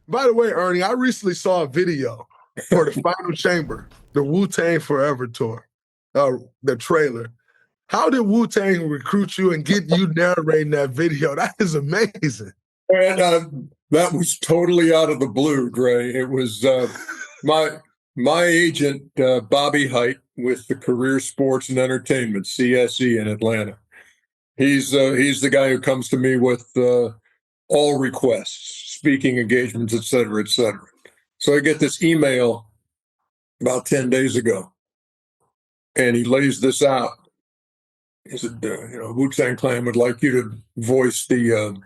By the way, Ernie, I recently saw a video for the Final Chamber, the Wu-Tang Forever tour, the trailer. How did Wu-Tang recruit you and get you narrating that video? That is amazing. And that was totally out of the blue, Gray. It was my my agent, Bobby Height, with the Career Sports and Entertainment (CSE) in Atlanta. He's the guy who comes to me with all requests, speaking engagements, et cetera, et cetera. So I get this email about 10 days ago, and he lays this out. He said, Wu-Tang Clan would like you to voice the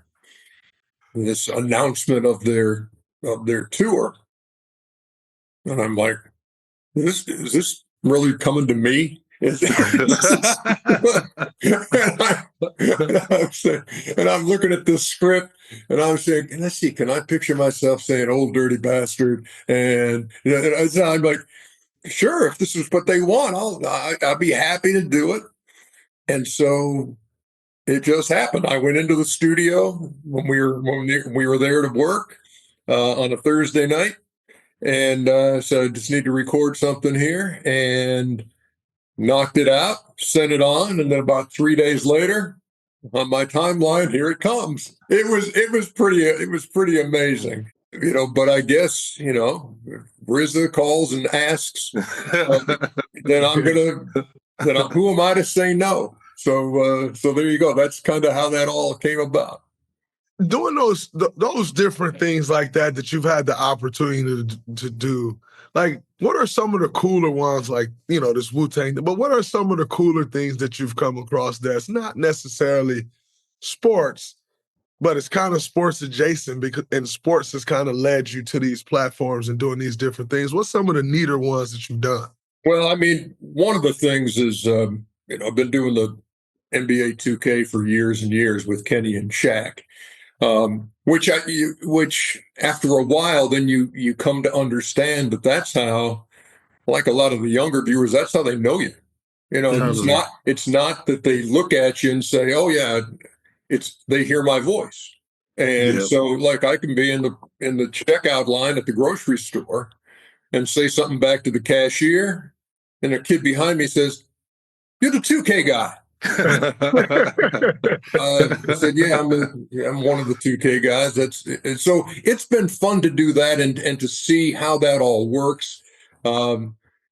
this announcement of their tour. And I'm like, is this really coming to me? and I'm looking at this script and I'm saying, let's see, can I picture myself saying old dirty bastard? And I'm like, sure, if this is what they want, I'll be happy to do it. And so it just happened. I went into the studio when we were there to work on a Thursday night, and so I just need to record something here, and knocked it out, sent it on, and then about 3 days later, on my timeline, here it comes. It was pretty amazing, But I guess if RZA calls and asks, then who am I to say no? So there you go. That's kind of how that all came about. Doing those different things like that you've had the opportunity to do, like what are some of the cooler ones, like this Wu-Tang, but what are some of the cooler things that you've come across that's not necessarily sports, but it's kind of sports adjacent, because and sports has kind of led you to these platforms and doing these different things? What's some of the neater ones that you've done? Well, I mean, one of the things is, I've been doing the NBA 2K for years and years with Kenny and Shaq, which after a while, then you come to understand that that's how, like a lot of the younger viewers, that's how they know you. It's not that they look at you and say, "Oh yeah," they hear my voice, and Yeah. so like I can be in the checkout line at the grocery store and say something back to the cashier, and a kid behind me says, "You're the 2K guy." I said, "Yeah, I'm one of the 2K guys." So it's been fun to do that and to see how that all works.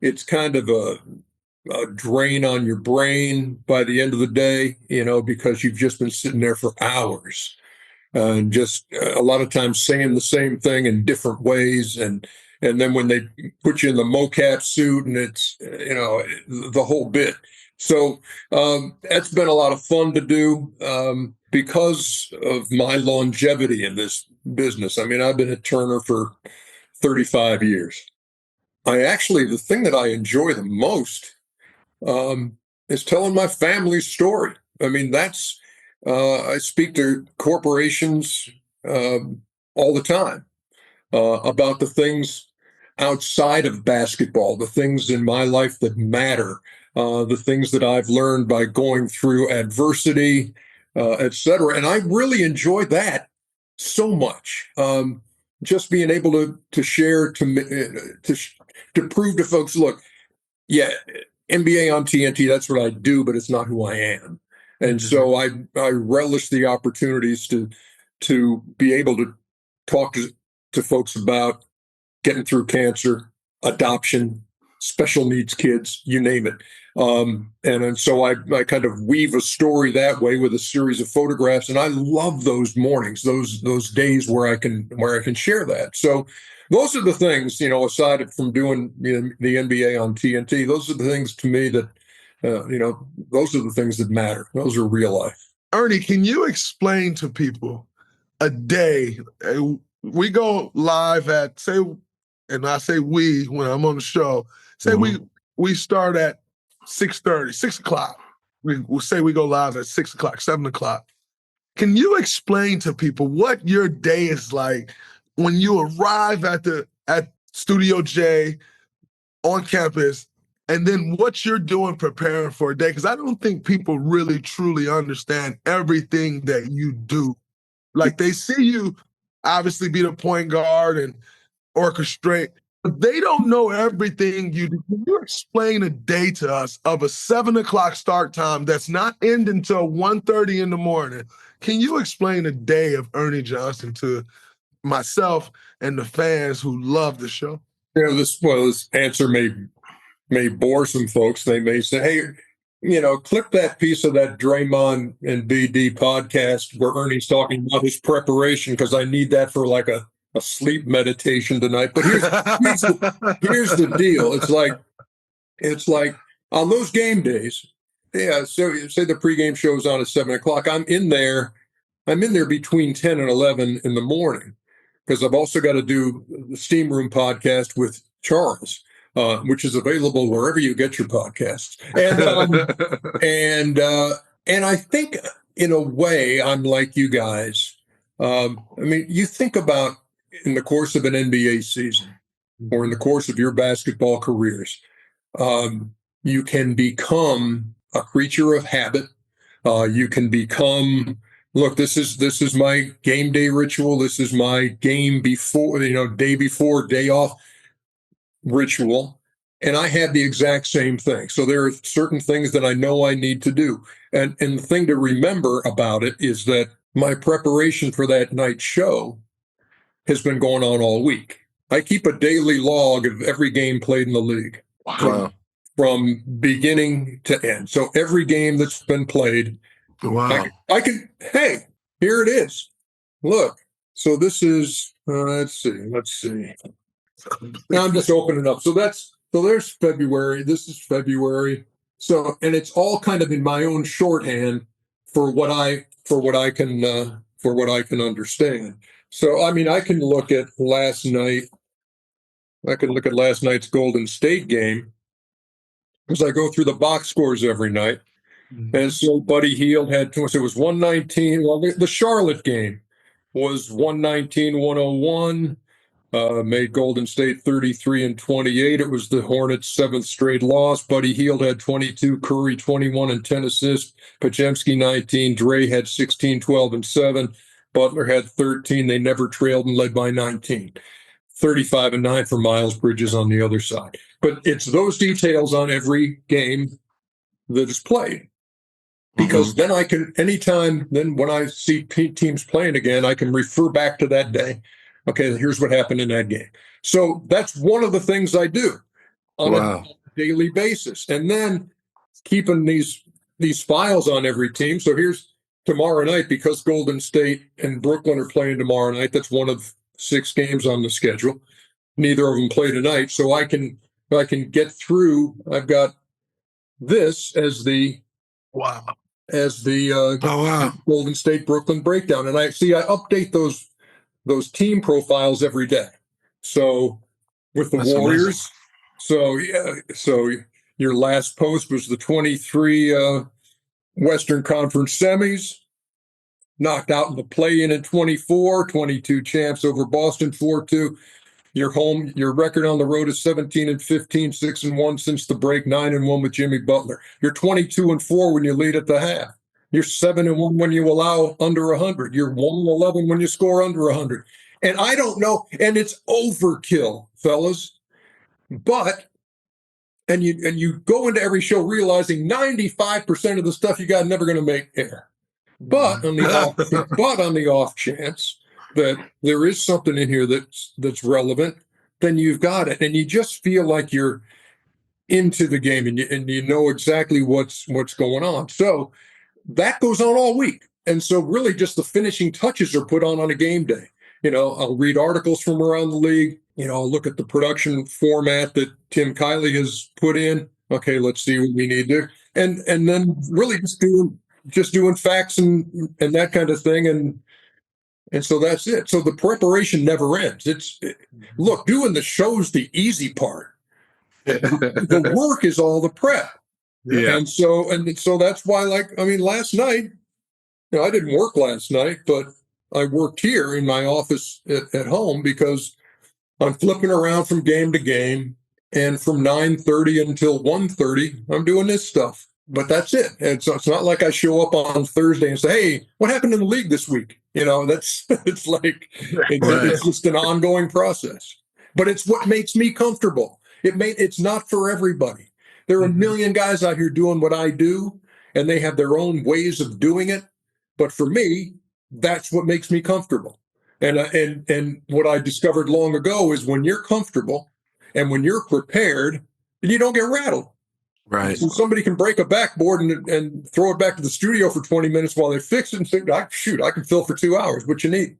It's kind of a drain on your brain by the end of the day, because you've just been sitting there for hours and just a lot of times saying the same thing in different ways, and then when they put you in the mocap suit and it's the whole bit. So that's been a lot of fun to do because of my longevity in this business. I mean, I've been at Turner for 35 years. The thing that I enjoy the most is telling my family's story. I mean, I speak to corporations all the time about the things outside of basketball, the things in my life that matter, the things that I've learned by going through adversity, et cetera. And I really enjoy that so much. Just being able to share to prove to folks, look, yeah, NBA on TNT, that's what I do, but it's not who I am. And so I relish the opportunities to be able to talk to folks about getting through cancer, adoption, special needs kids, you name it. And so I kind of weave a story that way with a series of photographs, and I love those mornings, those days where I can share that. So those are the things, aside from doing the NBA on TNT, those are the things to me that, those are the things that matter. Those are real life. Ernie, can you explain to people a day? We go live at, say, and I say we when I'm on the show, say we start at 6:30, 6 o'clock. We'll say we go live at 6 o'clock, 7 o'clock. Can you explain to people what your day is like when you arrive at Studio J on campus, and then what you're doing preparing for a day? Because I don't think people really truly understand everything that you do. Like they see you obviously be the point guard and orchestrate. But they don't know everything you do. Can you explain a day to us of a 7 o'clock start time that's not ending until 1:30 in the morning? Can you explain a day of Ernie Johnson to myself and the fans who love the show? This answer may bore some folks. They may say, hey, clip that piece of that Draymond and BD podcast where Ernie's talking about his preparation, because I need that for like a sleep meditation tonight. But here's the deal. It's like on those game days, so say the pregame show's on at 7 o'clock. I'm in there between 10 and 11 in the morning, because I've also got to do the Steam Room podcast with Charles, which is available wherever you get your podcasts. And I think in a way I'm like you guys. You think about in the course of an NBA season or in the course of your basketball careers, you can become a creature of habit. You can become, look, this is my game day ritual. This is my game before, day before, day off ritual. And I have the exact same thing. So there are certain things that I know I need to do. And the thing to remember about it is that my preparation for that night show has been going on all week. I keep a daily log of every game played in the league. Wow. From beginning to end. So every game that's been played, wow. I can, hey, here it is. Look. So this is, let's see. Now I'm just opening up. So there's February. This is February. So, and it's all kind of in my own shorthand for what I can understand. So, I can look at last night. I can look at last night's Golden State game, because I go through the box scores every night. Mm-hmm. And so Buddy Hield had, so it was 119. Well, the Charlotte game was 119-101. Made Golden State 33-28. It was the Hornets' seventh straight loss. Buddy Hield had 22, Curry 21 and 10 assists, Podziemski 19, Dre had 16, 12 and 7, Butler had 13. They never trailed and led by 19. 35 and 9 for Miles Bridges on the other side. But it's those details on every game that is played. Because then I can, then when I see teams playing again, I can refer back to that day. Okay, here's what happened in that game. So that's one of the things I do on a daily basis. And then keeping these files on every team. So here's tomorrow night, because Golden State and Brooklyn are playing tomorrow night. That's one of 6 games on the schedule. Neither of them play tonight. So I can get through. I've got this as the Golden State Brooklyn breakdown. And I update those team profiles every day. So with the That's Warriors, amazing. So your last post was the 23 Western Conference semis, knocked out in the play-in at 24, 22 champs over Boston 4-2. Your record on the road is 17-15, 6-1 since the break, 9-1 with Jimmy Butler. You're 22-4 when you lead at the half. You're 7-1 when you allow under 100. You're 1-11 when you score under 100. And I don't know, and it's overkill, fellas. But and you go into every show realizing 95% of the stuff you got never going to make air. But on the off chance that there is something in here that's relevant, then you've got it, and you just feel like you're into the game, and you know exactly what's going on. So that goes on all week, and so really just the finishing touches are put on a game day. I'll read articles from around the league. I'll look at the production format that Tim Kiley has put in. Okay, let's see what we need there, and then really just doing facts and that kind of thing, and so that's it. So the preparation never ends. Look, doing the show's the easy part. The work is all the prep. Yeah. And so that's why, last night, I didn't work last night, but I worked here in my office at home, because I'm flipping around from game to game, and from 9:30 until 1:30, I'm doing this stuff. but that's it. And so it's not like I show up on Thursday and say, "Hey, what happened in the league this week?" That's it's like Right. it's just an ongoing process. But it's what makes me comfortable. It's not for everybody. There are a million guys out here doing what I do, and they have their own ways of doing it. But for me, that's what makes me comfortable. And what I discovered long ago is when you're comfortable and when you're prepared, you don't get rattled. Right. So somebody can break a backboard and throw it back to the studio for 20 minutes while they fix it and think, shoot, I can fill for 2 hours. What you need?